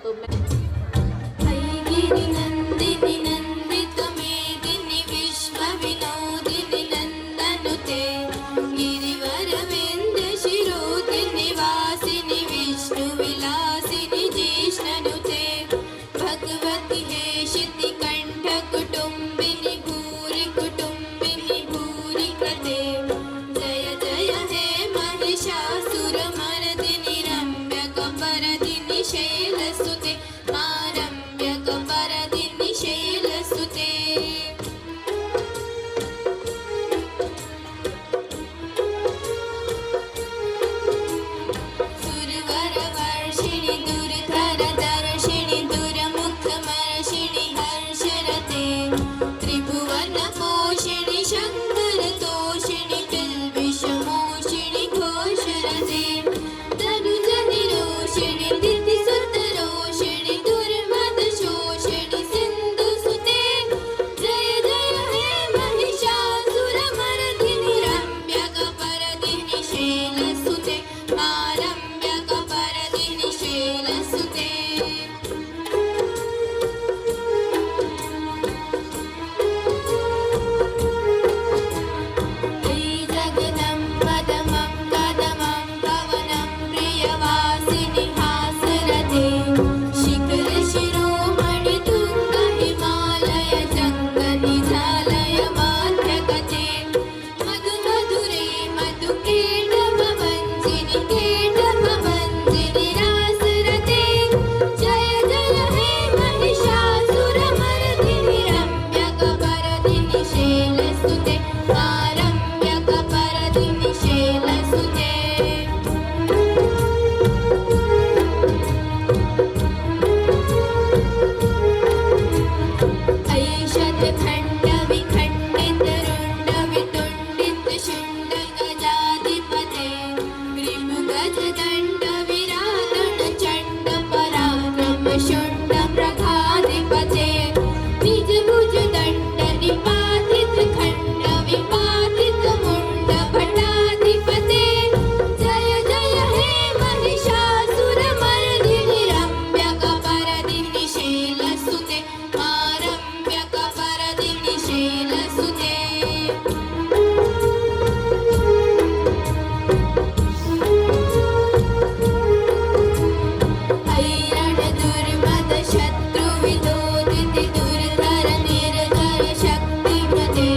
तो मैं ऐगिरि नन्दिनि नन्दितमेदिनि विश्वविनोदिनि नन्दनुते गिरिवरविन्द शिरोदिनि वासिनि विष्णुविलासिनि जिष्णनुते भगवति हेशिति कण्ठ कुटुम्बिनि भूरि कुटुम्बिनि भूरि कृते जय जय हे महिषासुरमर्दिनि रम्यकपरदिनि शैलसुते रम्यकपरदिनि शैलसुते सुरवरवर्षिणि दुर्धरदर्शिणि दुर्मुखमर्षिणि हर्षरते त्रिभुवनपोषिणि शङ्करतोषिणि किल्बिषमोषिणि घोषरते तनुजनिरोषिणि दितिसुतरोषिणि दुर्मदशोषिणि सिन्धुसुते जय जय हे महिषासुरमर्दिनि रम्यकपरदिनि शैलसुते रम्यकपरदिनि शैलसुते जगदम्बदमं कदमं पवनं प्रियवासिनि हासरते शिखरशिरोमणि तुङ्गहिमालय जङ्गनिजालय माध्यगते मधुमधुरे मधुकेटभवञ्जिनि केटभवञ्जिनि रासरते जय जय हे महिषासुरमर्दिनि रम्यकपरदिनि शैलसुते रम्यकपरदिनि शैलसुते ऐषधखण्डविखण्डितरुण्डवितुण्डितशुण्डगजाधिपते रिपुगजदण्डविराधनचण्डपराक्रमशुण्डप्रघाधिपते निजभुजदण्डनिपातितखण्डविपातितमुण्डभटाधिपते जय जय हे महिषासुरमर्दिनि रम्यकपरदिनि शैलसुते रम्यकपरदिनि शैलसुते ऐरणदुर्मदशत्रुविदोदिति दुर्धरनिर्धरशक्तिमते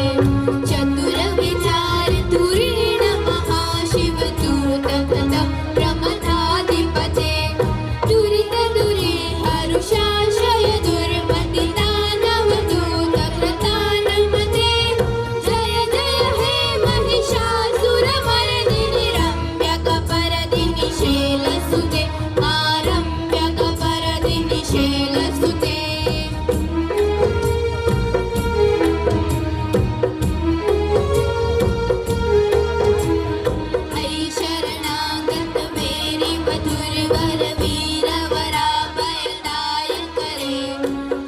चतुरविचारधुरीण महाशिवदूतकृत प्रमथाधिपते दुरितदुरे हरुषाशय दुर्मतिदानवदूतकृतानमते जय जय हे महिषासुरमर्दिनि रम्यकपरदिनि शैलसुते रम्यकपरदिनि शैलसुते ऐ शरणागतमेरि मधुरवरवीरवराभयदायकरे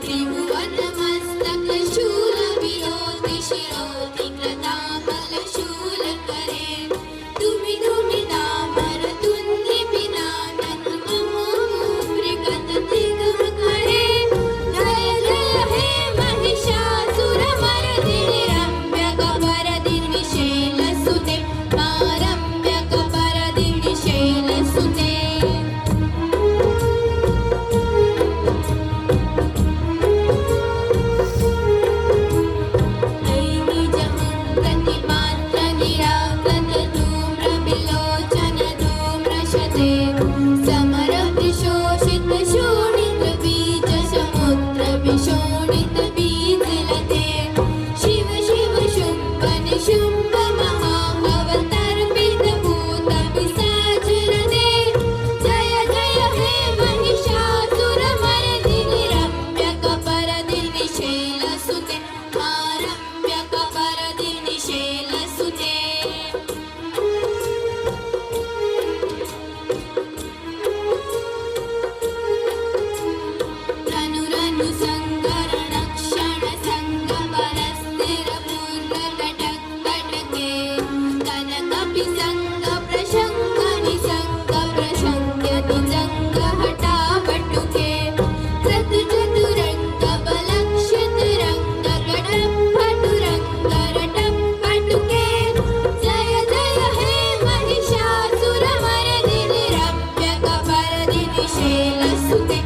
त्रिभुवनमस्तकशूलविरोधि शिरोधि कृतामलशूलकरे तुमि तुमि दामर तुन्दिबिनानन ममोमृगतदिगमकरे जय जय हे महिषासुरमर्दिनि रम्यकपरदिनि शैलसुते रम्यकपरदिनि शैलसुते ऐनिजमुण्डनिमात्रनिराकृतधूम्रविलोचनधूम्रशते समरविशोषितशोणितबीजसमुद्रविशोणितबीजलते शिव शिव शुम्भ निशुम्भ महाअवतर्पितभूतपिशाचरते जय जय हे महिषासुरमर्दिनि रम्यकपरदिनि शैलसुते रम्यकपरदिनि शैलसुते धनुरनु सङ्गरणक्षणसङ्गबलस्थिरपूर्णकटकटके कनकपि सङ्गप्रशङ्कनिसङ्गप्रशङ्क्यनिजङ्गहटापटुके सुते